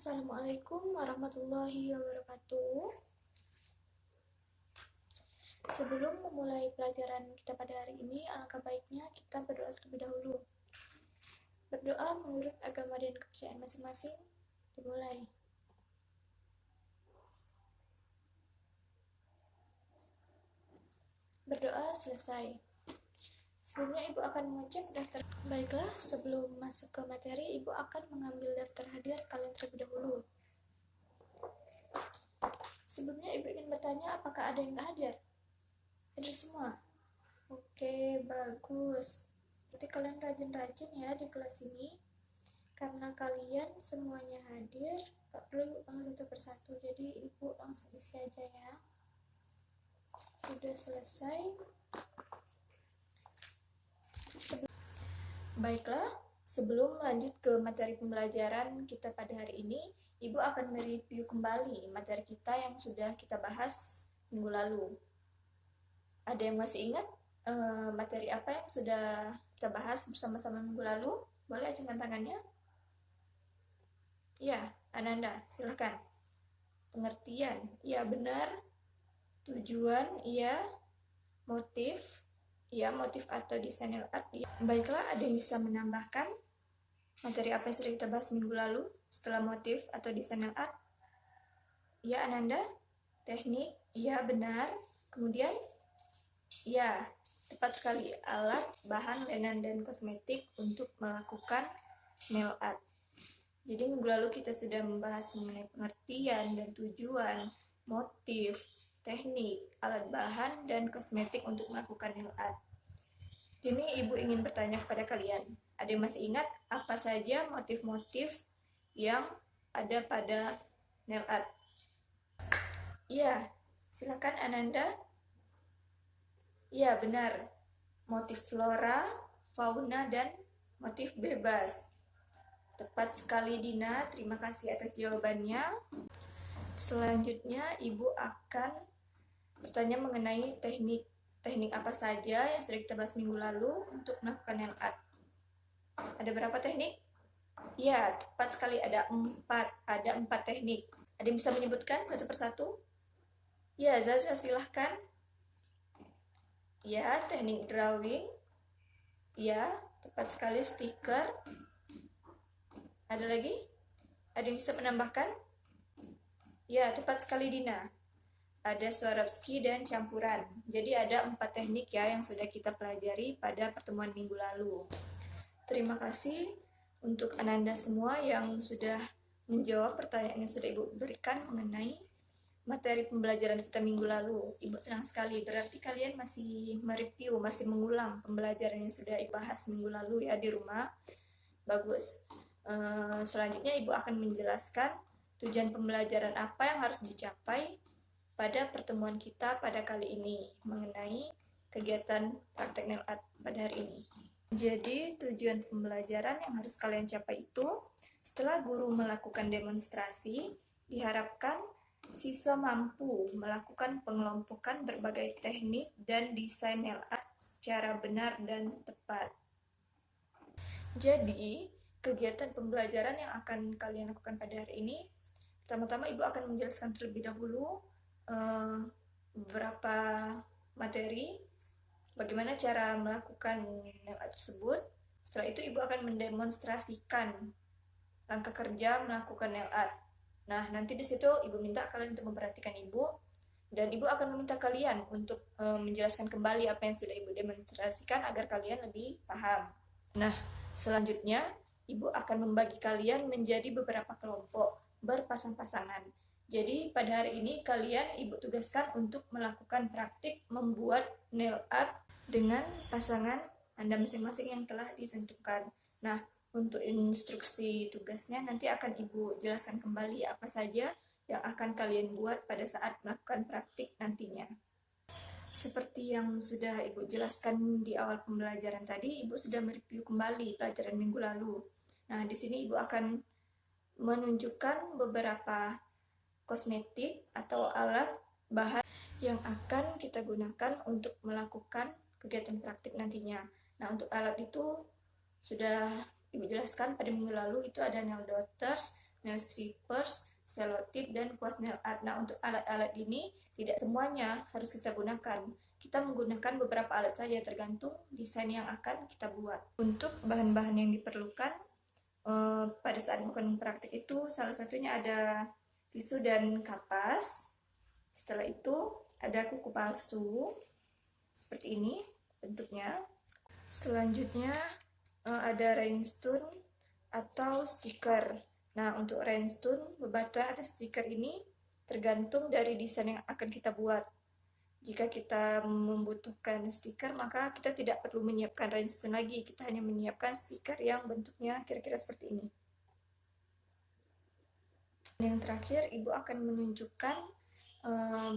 Assalamualaikum warahmatullahi wabarakatuh. Sebelum memulai pelajaran kita pada hari ini, alangkah baiknya kita berdoa terlebih dahulu. Berdoa menurut agama dan kepercayaan masing-masing. Dimulai. Berdoa selesai. Sebelumnya Ibu akan mengecek daftar. Baiklah, sebelum masuk ke materi, Ibu akan mengambil daftar hadir kalian terlebih dahulu. Sebelumnya Ibu ingin bertanya, apakah ada yang tak hadir? Hadir semua? Oke, bagus. Berarti kalian rajin-rajin ya di kelas ini. Karena kalian semuanya hadir, gak perlu Ibu panggil satu persatu. Jadi Ibu langsung isi aja ya. Sudah selesai. Baiklah, sebelum lanjut ke materi pembelajaran kita pada hari ini, Ibu akan mereview kembali materi kita yang sudah kita bahas minggu lalu. Ada yang masih ingat materi apa yang sudah kita bahas bersama-sama minggu lalu? Boleh acungkan tangannya? Ya, Ananda, silahkan. Pengertian, ya benar. Tujuan, ya. Motif, ya, motif atau desainer art. Ya. Baiklah, ada yang bisa menambahkan materi apa yang sudah kita bahas minggu lalu setelah motif atau desainer art? Ya, Ananda. Teknik, ya benar. Kemudian, ya, tepat sekali. Alat, bahan, lenen, dan kosmetik untuk melakukan nail art. Jadi minggu lalu kita sudah membahas mengenai pengertian dan tujuan, motif, teknik, alat bahan, dan kosmetik untuk melakukan nail art. Jadi Ibu ingin bertanya kepada kalian, ada yang masih ingat apa saja motif-motif yang ada pada nail art? Iya, silakan Ananda. Iya, benar. Motif flora, fauna, dan motif bebas. Tepat sekali Dina, terima kasih atas jawabannya. Selanjutnya Ibu akan bertanya mengenai teknik apa saja yang sudah kita bahas minggu lalu untuk melakukan nail art. Ada berapa teknik? Ya, tepat sekali, ada 4 teknik. Ada yang bisa menyebutkan satu persatu? Ya, Zaza silahkan. Ya, teknik drawing. Ya, tepat sekali, stiker. Ada lagi? Ada yang bisa menambahkan? Ya, tepat sekali Dina. Ada Swarovski dan campuran. Jadi ada 4 teknik ya yang sudah kita pelajari pada pertemuan minggu lalu. Terima kasih untuk Ananda semua yang sudah menjawab pertanyaan yang sudah Ibu berikan mengenai materi pembelajaran kita minggu lalu. Ibu senang sekali, berarti kalian masih mereview, masih mengulang pembelajaran yang sudah Ibu bahas minggu lalu ya di rumah. Bagus. Selanjutnya Ibu akan menjelaskan tujuan pembelajaran apa yang harus dicapai pada pertemuan kita pada kali ini mengenai kegiatan praktek nail art pada hari ini. Jadi tujuan pembelajaran yang harus kalian capai itu, setelah guru melakukan demonstrasi, diharapkan siswa mampu melakukan pengelompokan berbagai teknik dan desain nail art secara benar dan tepat. Jadi, kegiatan pembelajaran yang akan kalian lakukan pada hari ini, pertama-tama Ibu akan menjelaskan terlebih dahulu beberapa materi, bagaimana cara melakukan nail art tersebut. Setelah itu Ibu akan mendemonstrasikan langkah kerja melakukan nail art. Nah, nanti di situ Ibu minta kalian untuk memperhatikan Ibu, dan Ibu akan meminta kalian untuk menjelaskan kembali apa yang sudah Ibu demonstrasikan agar kalian lebih paham. Nah, selanjutnya Ibu akan membagi kalian menjadi beberapa kelompok berpasang-pasangan. Jadi pada hari ini kalian Ibu tugaskan untuk melakukan praktik membuat nail art dengan pasangan Anda masing-masing yang telah ditentukan. Nah, untuk instruksi tugasnya nanti akan Ibu jelaskan kembali apa saja yang akan kalian buat pada saat melakukan praktik nantinya. Seperti yang sudah Ibu jelaskan di awal pembelajaran tadi, Ibu sudah mereview kembali pelajaran minggu lalu. Nah, di sini Ibu akan menunjukkan beberapa kosmetik atau alat bahan yang akan kita gunakan untuk melakukan kegiatan praktik nantinya. Nah, untuk alat itu sudah Ibu jelaskan pada minggu lalu, itu ada nail dotters, nail strippers, selotip, dan kuas nail art. Nah, untuk alat-alat ini tidak semuanya harus kita gunakan. Kita menggunakan beberapa alat saja tergantung desain yang akan kita buat. Untuk bahan-bahan yang diperlukan pada saat melakukan praktik itu salah satunya ada tisu dan kapas. Setelah itu ada kuku palsu seperti ini bentuknya. Selanjutnya ada rhinestone atau stiker. Nah, untuk rhinestone, bebatuan atau stiker ini tergantung dari desain yang akan kita buat. Jika kita membutuhkan stiker, maka kita tidak perlu menyiapkan rhinestone lagi. Kita hanya menyiapkan stiker yang bentuknya kira-kira seperti ini. Yang terakhir, Ibu akan menunjukkan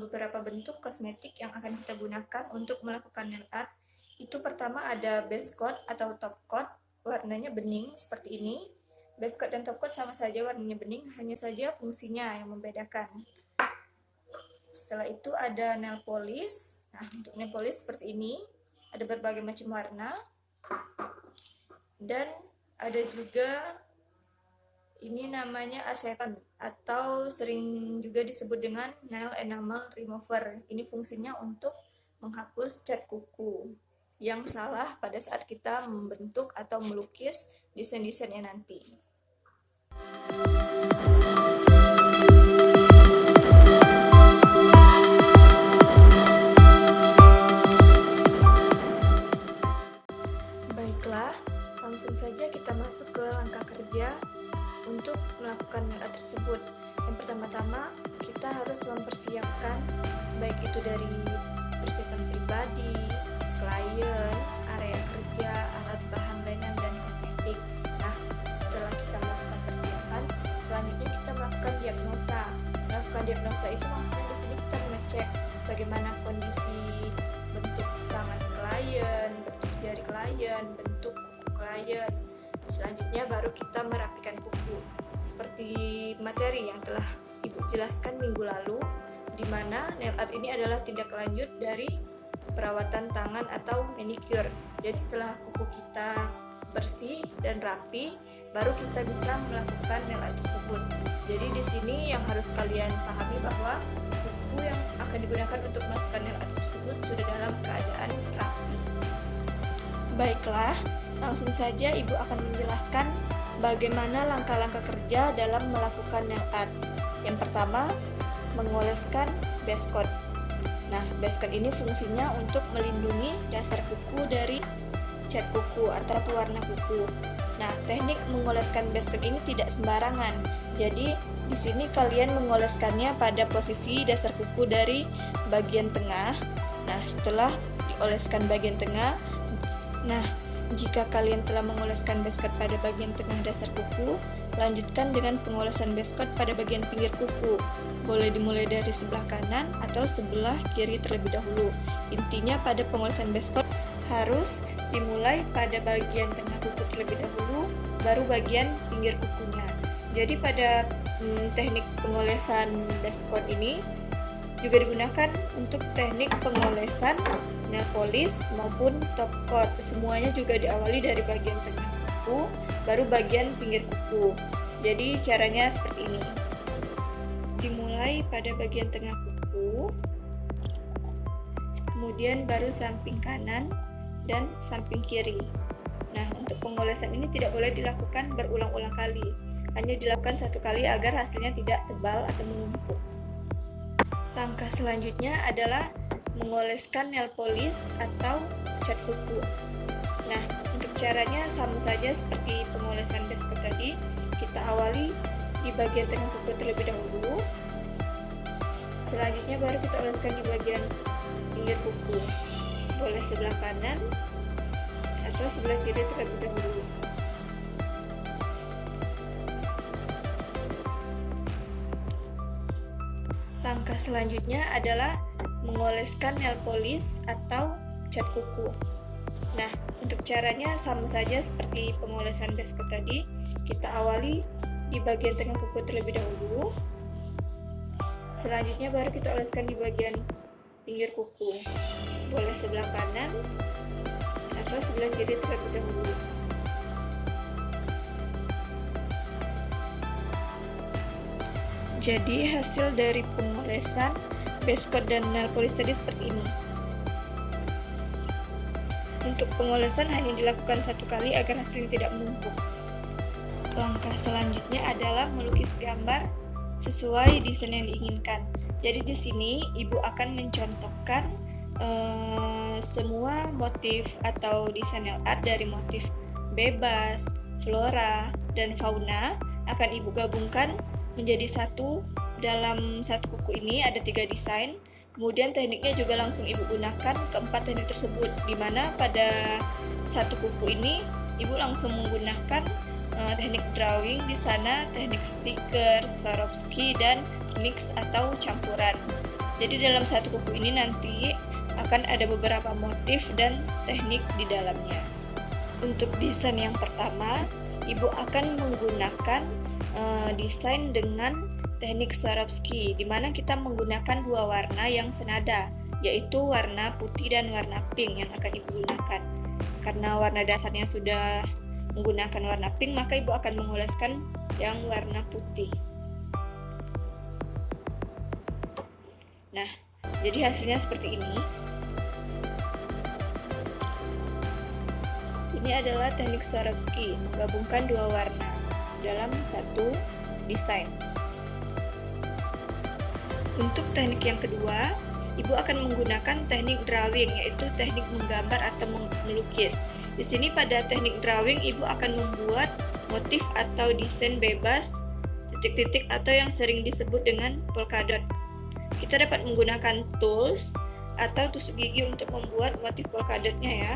beberapa bentuk kosmetik yang akan kita gunakan untuk melakukan nail art. Itu pertama ada base coat atau top coat, warnanya bening seperti ini. Base coat dan top coat sama saja warnanya bening, hanya saja fungsinya yang membedakan. Setelah itu ada nail polish. Nah, untuk nail polish seperti ini, ada berbagai macam warna. Dan ada juga ini namanya aseton atau sering juga disebut dengan nail enamel remover. Ini fungsinya untuk menghapus cat kuku yang salah pada saat kita membentuk atau melukis desain-desainnya nanti. Baiklah, langsung saja kita masuk ke langkah kerja untuk melakukan nail art tersebut. Yang pertama-tama kita harus mempersiapkan baik itu dari persiapan pribadi, klien, area kerja, alat bahan lengan, dan kosmetik. Nah, setelah kita melakukan persiapan, selanjutnya kita melakukan diagnosa. Melakukan diagnosa itu maksudnya di sini kita mengecek bagaimana kondisi bentuk tangan klien, bentuk jari klien, bentuk kuku klien. Selanjutnya baru kita merapikan kuku seperti materi yang telah Ibu jelaskan minggu lalu, di mana nail art ini adalah tindak lanjut dari perawatan tangan atau manicure. Jadi setelah kuku kita bersih dan rapi, baru kita bisa melakukan nail art tersebut. Jadi di sini yang harus kalian pahami bahwa kuku yang akan digunakan untuk melakukan nail art tersebut sudah dalam keadaan rapi. Baiklah, langsung saja Ibu akan menjelaskan bagaimana langkah-langkah kerja dalam melakukan nail art. Yang pertama, mengoleskan base coat. Nah, base coat ini fungsinya untuk melindungi dasar kuku dari cat kuku atau pewarna kuku. Nah, teknik mengoleskan base coat ini tidak sembarangan. Jadi, di sini kalian mengoleskannya pada posisi dasar kuku dari bagian tengah. Nah, setelah dioleskan bagian tengah, jika kalian telah mengoleskan base coat pada bagian tengah dasar kuku, lanjutkan dengan pengolesan base coat pada bagian pinggir kuku. Boleh dimulai dari sebelah kanan atau sebelah kiri terlebih dahulu. Intinya pada pengolesan base coat harus dimulai pada bagian tengah kuku terlebih dahulu, baru bagian pinggir kukunya. Jadi pada teknik pengolesan base coat ini juga digunakan untuk teknik pengolesan nail polish maupun top coat. Semuanya juga diawali dari bagian tengah kuku, baru bagian pinggir kuku. Jadi caranya seperti ini. Dimulai pada bagian tengah kuku, kemudian baru samping kanan dan samping kiri. Nah, untuk pengolesan ini tidak boleh dilakukan berulang-ulang kali. Hanya dilakukan satu kali agar hasilnya tidak tebal atau menumpuk. Langkah selanjutnya adalah mengoleskan nail polish atau cat kuku. Nah, untuk caranya sama saja seperti pengolesan base coat tadi. Kita awali di bagian tengah kuku terlebih dahulu. Selanjutnya baru kita oleskan di bagian pinggir kuku. Boleh sebelah kanan atau sebelah kiri terlebih dahulu. Langkah selanjutnya adalah mengoleskan nail polish atau cat kuku. Nah, untuk caranya sama saja seperti pengolesan base coat tadi. Kita awali di bagian tengah kuku terlebih dahulu. Selanjutnya baru kita oleskan di bagian pinggir kuku. Boleh sebelah kanan atau sebelah kiri terlebih dahulu. Jadi hasil dari pengolesan base coat dan nail polish tadi seperti ini. Untuk pengolesan hanya dilakukan 1 kali agar hasilnya tidak menumpuk. Langkah selanjutnya adalah melukis gambar sesuai desain yang diinginkan. Jadi di sini ibu akan mencontohkan semua motif atau desain nail art dari motif bebas, flora, dan fauna akan ibu gabungkan menjadi satu. Dalam satu kuku ini ada 3 desain. Kemudian tekniknya juga langsung ibu gunakan keempat teknik tersebut, di mana pada satu kuku ini ibu langsung menggunakan teknik drawing, di sana teknik stiker, Swarovski, dan mix atau campuran. Jadi dalam satu kuku ini nanti akan ada beberapa motif dan teknik di dalamnya. Untuk desain yang pertama, ibu akan menggunakan desain dengan teknik Swarovski, di mana kita menggunakan 2 warna yang senada, yaitu warna putih dan warna pink yang akan ibu gunakan. Karena warna dasarnya sudah menggunakan warna pink, maka ibu akan mengoleskan yang warna putih. Nah, jadi hasilnya seperti ini. Ini adalah teknik Swarovski, menggabungkan 2 warna dalam satu desain. Untuk teknik yang kedua, ibu akan menggunakan teknik drawing, yaitu teknik menggambar atau melukis. Di sini pada teknik drawing, ibu akan membuat motif atau desain bebas, titik-titik atau yang sering disebut dengan polka dot. Kita dapat menggunakan tools atau tusuk gigi untuk membuat motif polka dotnya ya.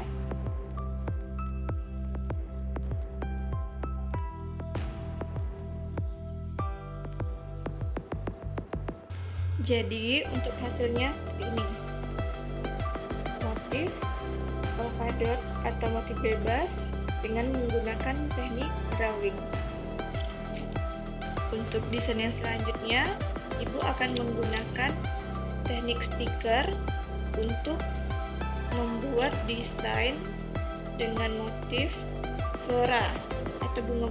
Jadi untuk hasilnya seperti ini. Motif polka dot atau motif bebas dengan menggunakan teknik drawing. Untuk desain yang selanjutnya, ibu akan menggunakan teknik stiker untuk membuat desain dengan motif flora atau bunga.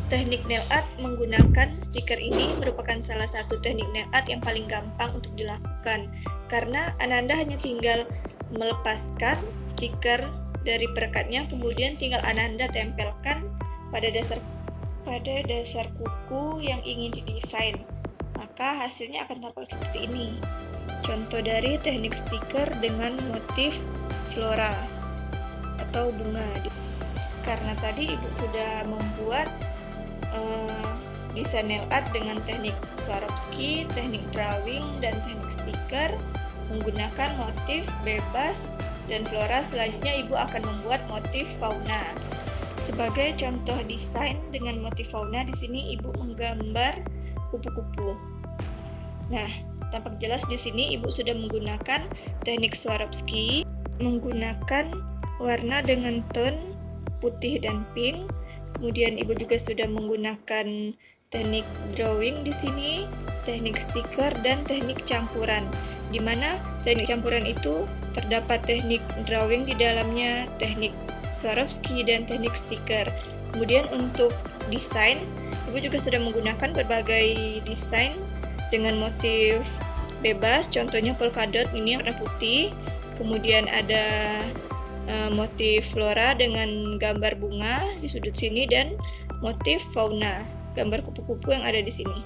Teknik nail art menggunakan stiker ini merupakan salah satu teknik nail art yang paling gampang untuk dilakukan, karena Ananda hanya tinggal melepaskan stiker dari perekatnya, kemudian tinggal Ananda tempelkan pada dasar kuku yang ingin didesain, maka hasilnya akan tampak seperti ini. Contoh dari teknik stiker dengan motif flora atau bunga. Karena tadi ibu sudah membuat desain nail art dengan teknik Swarovski, teknik drawing, dan teknik stiker menggunakan motif bebas dan flora. Selanjutnya ibu akan membuat motif fauna. Sebagai contoh desain dengan motif fauna, di sini ibu menggambar kupu-kupu. Nah, tampak jelas di sini ibu sudah menggunakan teknik Swarovski, menggunakan warna dengan tone putih dan pink. Kemudian ibu juga sudah menggunakan teknik drawing di sini, teknik stiker, dan teknik campuran. Di mana teknik campuran itu terdapat teknik drawing di dalamnya, teknik Swarovski, dan teknik stiker. Kemudian untuk desain, ibu juga sudah menggunakan berbagai desain dengan motif bebas. Contohnya polka dot ini warna putih. Kemudian ada motif flora dengan gambar bunga di sudut sini, dan motif fauna, gambar kupu-kupu yang ada di sini.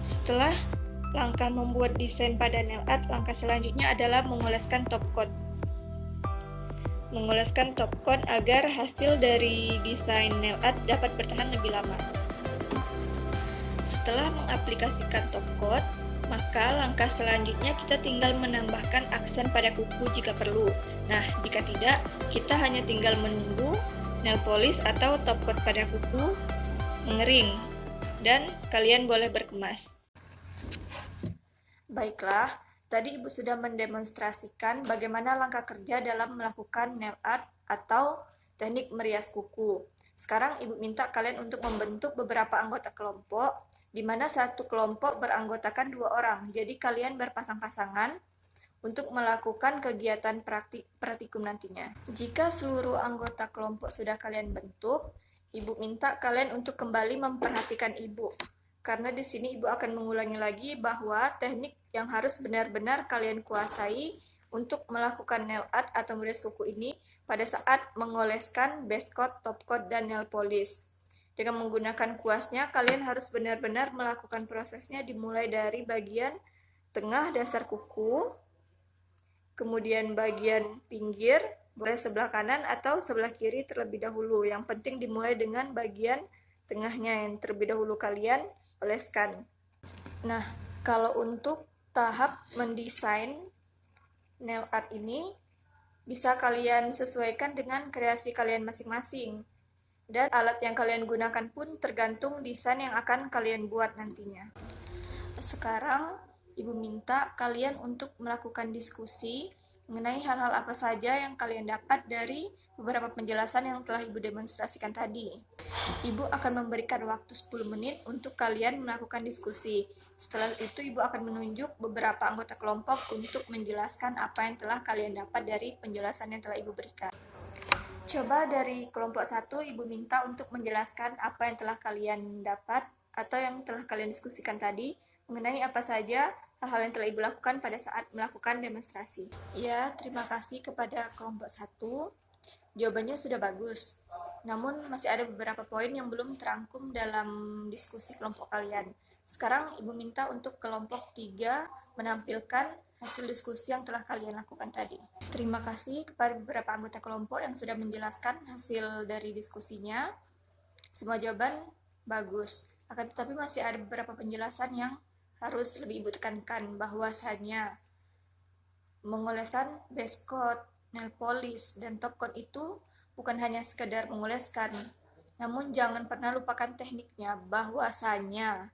Setelah langkah membuat desain pada nail art, langkah selanjutnya adalah mengoleskan top coat. Mengoleskan top coat agar hasil dari desain nail art dapat bertahan lebih lama. Setelah mengaplikasikan top coat, maka langkah selanjutnya kita tinggal menambahkan aksen pada kuku jika perlu. Nah, jika tidak, kita hanya tinggal menunggu nail polish atau top coat pada kuku mengering, dan kalian boleh berkemas. Baiklah, tadi ibu sudah mendemonstrasikan bagaimana langkah kerja dalam melakukan nail art atau teknik merias kuku. Sekarang ibu minta kalian untuk membentuk beberapa anggota kelompok, di mana satu kelompok beranggotakan 2 orang. Jadi kalian berpasang-pasangan untuk melakukan kegiatan praktikum nantinya. Jika seluruh anggota kelompok sudah kalian bentuk, Ibu minta kalian untuk kembali memperhatikan ibu. Karena di sini ibu akan mengulangi lagi bahwa teknik yang harus benar-benar kalian kuasai untuk melakukan nail art atau merias kuku ini pada saat mengoleskan base coat, top coat, dan nail polish. Dengan menggunakan kuasnya, kalian harus benar-benar melakukan prosesnya dimulai dari bagian tengah dasar kuku, kemudian bagian pinggir, boleh sebelah kanan atau sebelah kiri terlebih dahulu. Yang penting dimulai dengan bagian tengahnya yang terlebih dahulu kalian oleskan. Nah, kalau untuk tahap mendesain nail art ini, bisa kalian sesuaikan dengan kreasi kalian masing-masing. Dan alat yang kalian gunakan pun tergantung desain yang akan kalian buat nantinya. Sekarang, Ibu minta kalian untuk melakukan diskusi mengenai hal-hal apa saja yang kalian dapat dari beberapa penjelasan yang telah Ibu demonstrasikan tadi. Ibu akan memberikan waktu 10 menit untuk kalian melakukan diskusi. Setelah itu, Ibu akan menunjuk beberapa anggota kelompok untuk menjelaskan apa yang telah kalian dapat dari penjelasan yang telah Ibu berikan. Coba dari kelompok 1, Ibu minta untuk menjelaskan apa yang telah kalian dapat atau yang telah kalian diskusikan tadi mengenai apa saja hal-hal yang telah Ibu lakukan pada saat melakukan demonstrasi. Ya, terima kasih kepada kelompok 1. Jawabannya sudah bagus. Namun masih ada beberapa poin yang belum terangkum dalam diskusi kelompok kalian. Sekarang Ibu minta untuk kelompok 3 menampilkan hasil diskusi yang telah kalian lakukan tadi. Terima kasih kepada beberapa anggota kelompok yang sudah menjelaskan hasil dari diskusinya. Semua jawaban bagus. Akan tetapi masih ada beberapa penjelasan yang harus lebih Ibu tekankan, bahwasanya mengoleskan base coat, nail polish, dan top coat itu bukan hanya sekedar mengoleskan, namun jangan pernah lupakan tekniknya, bahwasanya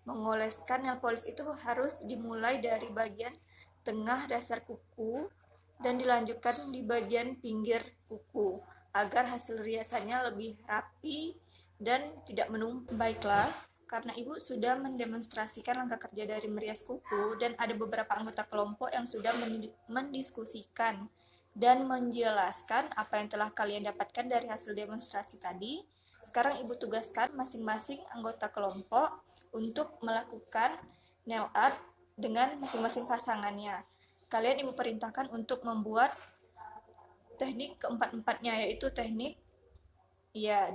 mengoleskan nail polish itu harus dimulai dari bagian tengah dasar kuku dan dilanjutkan di bagian pinggir kuku agar hasil riasannya lebih rapi dan tidak menumpuk. Baiklah, karena Ibu sudah mendemonstrasikan langkah kerja dari merias kuku dan ada beberapa anggota kelompok yang sudah mendiskusikan dan menjelaskan apa yang telah kalian dapatkan dari hasil demonstrasi tadi, sekarang Ibu tugaskan masing-masing anggota kelompok untuk melakukan nail art dengan masing-masing pasangannya. Kalian Ibu perintahkan untuk membuat teknik keempat-empatnya, yaitu teknik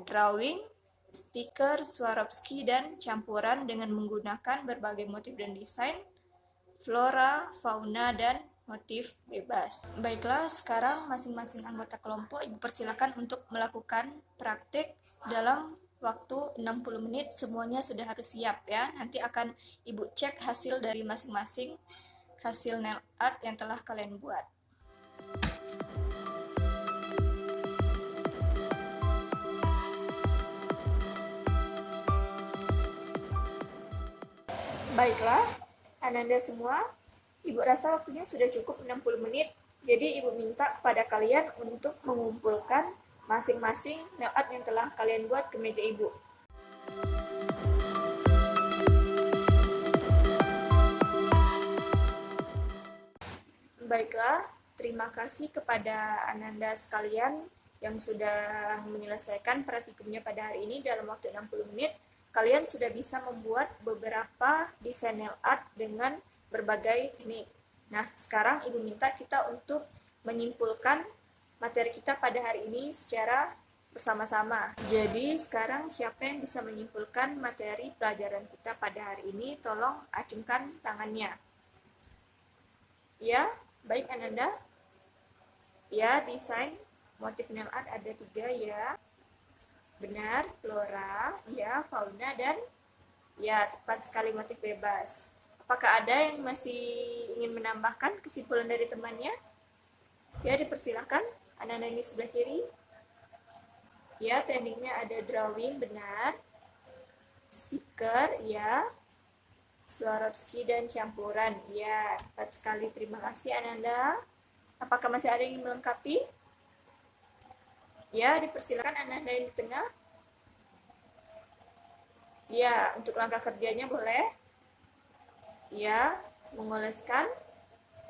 drawing, stiker, Swarovski, dan campuran dengan menggunakan berbagai motif dan desain, flora, fauna, dan motif bebas. Baiklah, sekarang masing-masing anggota kelompok Ibu persilakan untuk melakukan praktik dalam waktu 60 menit. Semuanya sudah harus siap ya. Nanti akan Ibu cek hasil dari masing-masing hasil nail art yang telah kalian buat. Baiklah, Ananda semua, Ibu rasa waktunya sudah cukup 60 menit. Jadi Ibu minta kepada kalian untuk mengumpulkan masing-masing nail art yang telah kalian buat ke meja Ibu. Baiklah, terima kasih kepada Ananda sekalian yang sudah menyelesaikan praktikumnya pada hari ini dalam waktu 60 menit. Kalian sudah bisa membuat beberapa desain nail art dengan berbagai teknik. Nah, sekarang Ibu minta kita untuk menyimpulkan materi kita pada hari ini secara bersama-sama. Jadi, sekarang siapa yang bisa menyimpulkan materi pelajaran kita pada hari ini? Tolong acungkan tangannya. Ya, baik Ananda. Ya, desain motif nail art ada 3 ya. Benar, flora, ya, fauna, dan ya, tepat sekali motif bebas. Apakah ada yang masih ingin menambahkan kesimpulan dari temannya? Ya, dipersilakan. Ananda ini sebelah kiri. Ya, tekniknya ada drawing, benar. Stiker, ya. Swarovski dan campuran. Ya, tepat sekali. Terima kasih Ananda. Apakah masih ada yang ingin melengkapi? Ya, dipersilakan Ananda yang di tengah. Ya, untuk langkah kerjanya boleh. Ya, mengoleskan.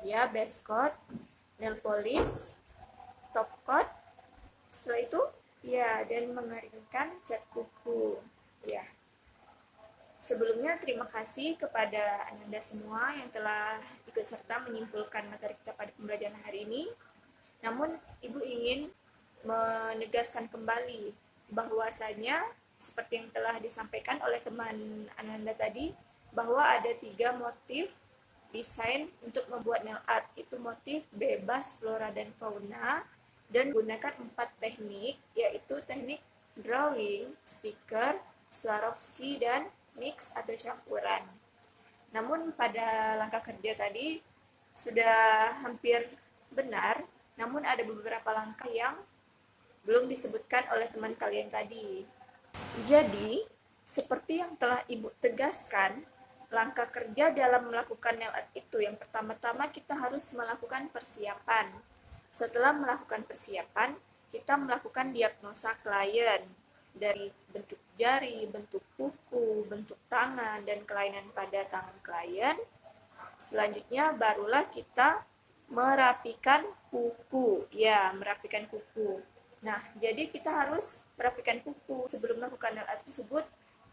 Ya, base coat, nail polish, top coat. Setelah itu, Ya, dan mengeringkan cat kuku. Ya. Sebelumnya terima kasih kepada Anda semua yang telah ikut serta menyimpulkan materi kita pada pembelajaran hari ini. Namun, Ibu ingin menegaskan kembali bahwasanya seperti yang telah disampaikan oleh teman Ananda tadi, bahwa ada 3 motif desain untuk membuat nail art. Itu motif bebas, flora, dan fauna, dan menggunakan 4 teknik, yaitu teknik drawing, stiker, Swarovski, dan mix atau campuran. Namun pada langkah kerja tadi sudah hampir benar, namun ada beberapa langkah yang belum disebutkan oleh teman kalian tadi. Jadi, seperti yang telah Ibu tegaskan, langkah kerja dalam melakukan nail art itu yang pertama-tama kita harus melakukan persiapan. Setelah melakukan persiapan, kita melakukan diagnosa klien dari bentuk jari, bentuk kuku, bentuk tangan, dan kelainan pada tangan klien. Selanjutnya barulah kita merapikan kuku. Ya, merapikan kuku. Nah, jadi kita harus merapikan kuku sebelum melakukan nail art tersebut.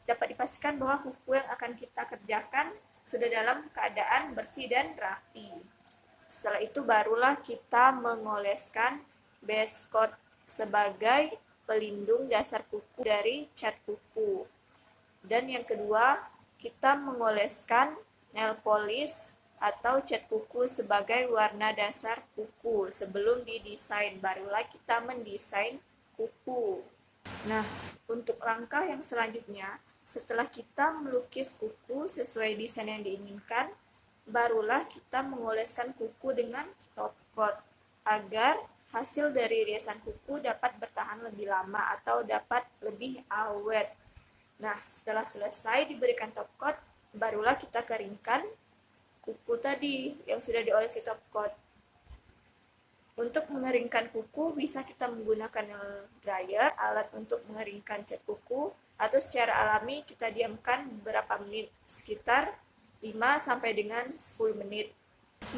Dapat dipastikan bahwa kuku yang akan kita kerjakan sudah dalam keadaan bersih dan rapi. Setelah itu barulah kita mengoleskan base coat sebagai pelindung dasar kuku dari cat kuku. Dan yang kedua, kita mengoleskan nail polish atau cat kuku sebagai warna dasar kuku sebelum didesain. Barulah kita mendesain kuku. Nah, untuk langkah yang selanjutnya, setelah kita melukis kuku sesuai desain yang diinginkan, barulah kita mengoleskan kuku dengan top coat agar hasil dari riasan kuku dapat bertahan lebih lama atau dapat lebih awet. Nah, setelah selesai diberikan top coat, barulah kita keringkan kuku tadi yang sudah diolesi top coat. Untuk mengeringkan kuku bisa kita menggunakan nail dryer, alat untuk mengeringkan cat kuku, atau secara alami kita diamkan beberapa menit, sekitar 5 sampai dengan 10 menit.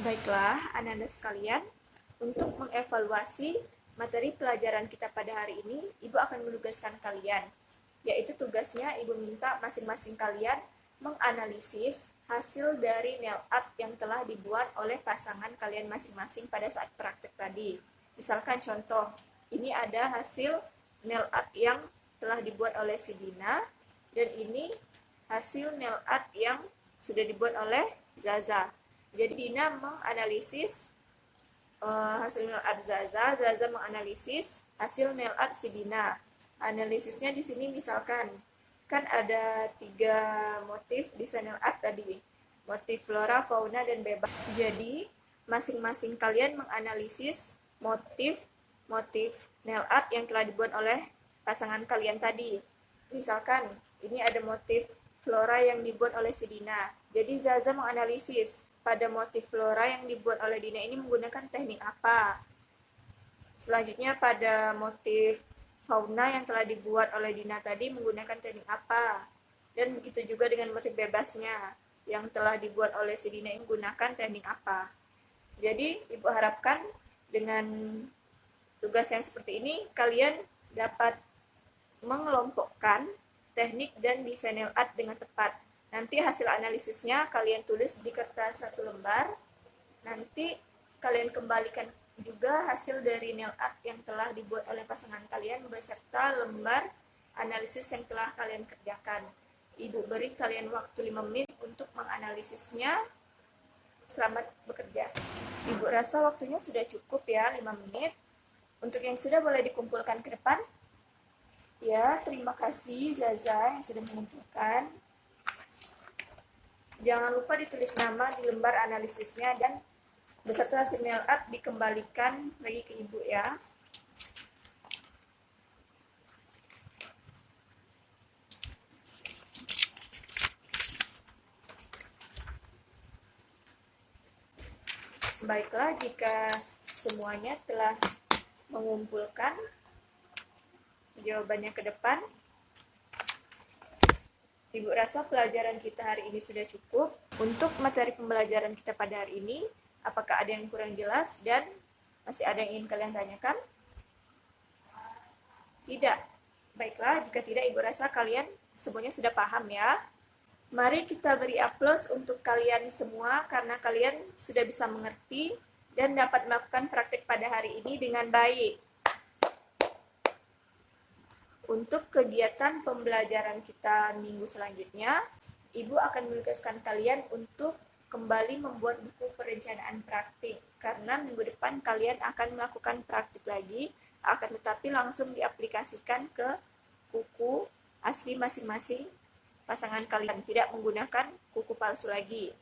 Baiklah, anak-anak sekalian, untuk mengevaluasi materi pelajaran kita pada hari ini, Ibu akan menugaskan kalian, yaitu tugasnya Ibu minta masing-masing kalian menganalisis hasil dari nail art yang telah dibuat oleh pasangan kalian masing-masing pada saat praktek tadi. Misalkan contoh, ini ada hasil nail art yang telah dibuat oleh si Dina, dan ini hasil nail art yang sudah dibuat oleh Zaza. Jadi Dina menganalisis hasil nail art Zaza, Zaza menganalisis hasil nail art si Dina. Analisisnya di sini misalkan, kan ada 3 motif desain nail art tadi, motif flora, fauna, dan bebas. Jadi masing-masing kalian menganalisis motif nail art yang telah dibuat oleh pasangan kalian tadi. Misalkan ini ada motif flora yang dibuat oleh si Dina. Jadi Zaza menganalisis pada motif flora yang dibuat oleh Dina ini menggunakan teknik apa. Selanjutnya pada motif fauna yang telah dibuat oleh Dina tadi menggunakan teknik apa. Dan begitu juga dengan motif bebasnya yang telah dibuat oleh si Dina ini menggunakan teknik apa. Jadi Ibu harapkan dengan tugas yang seperti ini kalian dapat mengelompokkan teknik dan desain nail art dengan tepat. Nanti hasil analisisnya kalian tulis di kertas 1 lembar. Nanti kalian kembalikan juga hasil dari nail art yang telah dibuat oleh pasangan kalian beserta lembar analisis yang telah kalian kerjakan. Ibu beri kalian waktu 5 menit untuk menganalisisnya. Selamat bekerja. Ibu rasa waktunya sudah cukup ya, 5 menit. Untuk yang sudah boleh dikumpulkan ke depan. Ya, terima kasih Zaza yang sudah mengumpulkan. Jangan lupa ditulis nama di lembar analisisnya dan beserta hasil nail art dikembalikan lagi ke Ibu ya. Baiklah, jika semuanya telah mengumpulkan jawabannya ke depan, Ibu rasa pelajaran kita hari ini sudah cukup. Untuk materi pembelajaran kita pada hari ini, apakah ada yang kurang jelas dan masih ada yang ingin kalian tanyakan? Tidak. Baiklah, jika tidak Ibu rasa kalian semuanya sudah paham ya. Mari kita beri aplaus untuk kalian semua karena kalian sudah bisa mengerti dan dapat melakukan praktik pada hari ini dengan baik. Untuk kegiatan pembelajaran kita minggu selanjutnya, Ibu akan menugaskan kalian untuk kembali membuat buku perencanaan praktik karena minggu depan kalian akan melakukan praktik lagi, akan tetapi langsung diaplikasikan ke kuku asli masing-masing pasangan kalian, tidak menggunakan kuku palsu lagi.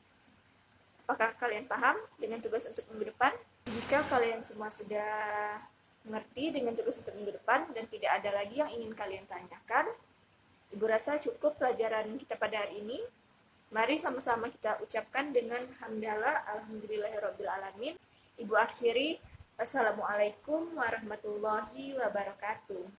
Apakah kalian paham dengan tugas untuk minggu depan? Jika kalian semua sudah mengerti dengan tugas untuk minggu depan dan tidak ada lagi yang ingin kalian tanyakan, Ibu rasa cukup pelajaran kita pada hari ini. Mari sama-sama kita ucapkan dengan hamdalah alhamdulillahirrabbilalamin. Ibu akhiri, wassalamualaikum warahmatullahi wabarakatuh.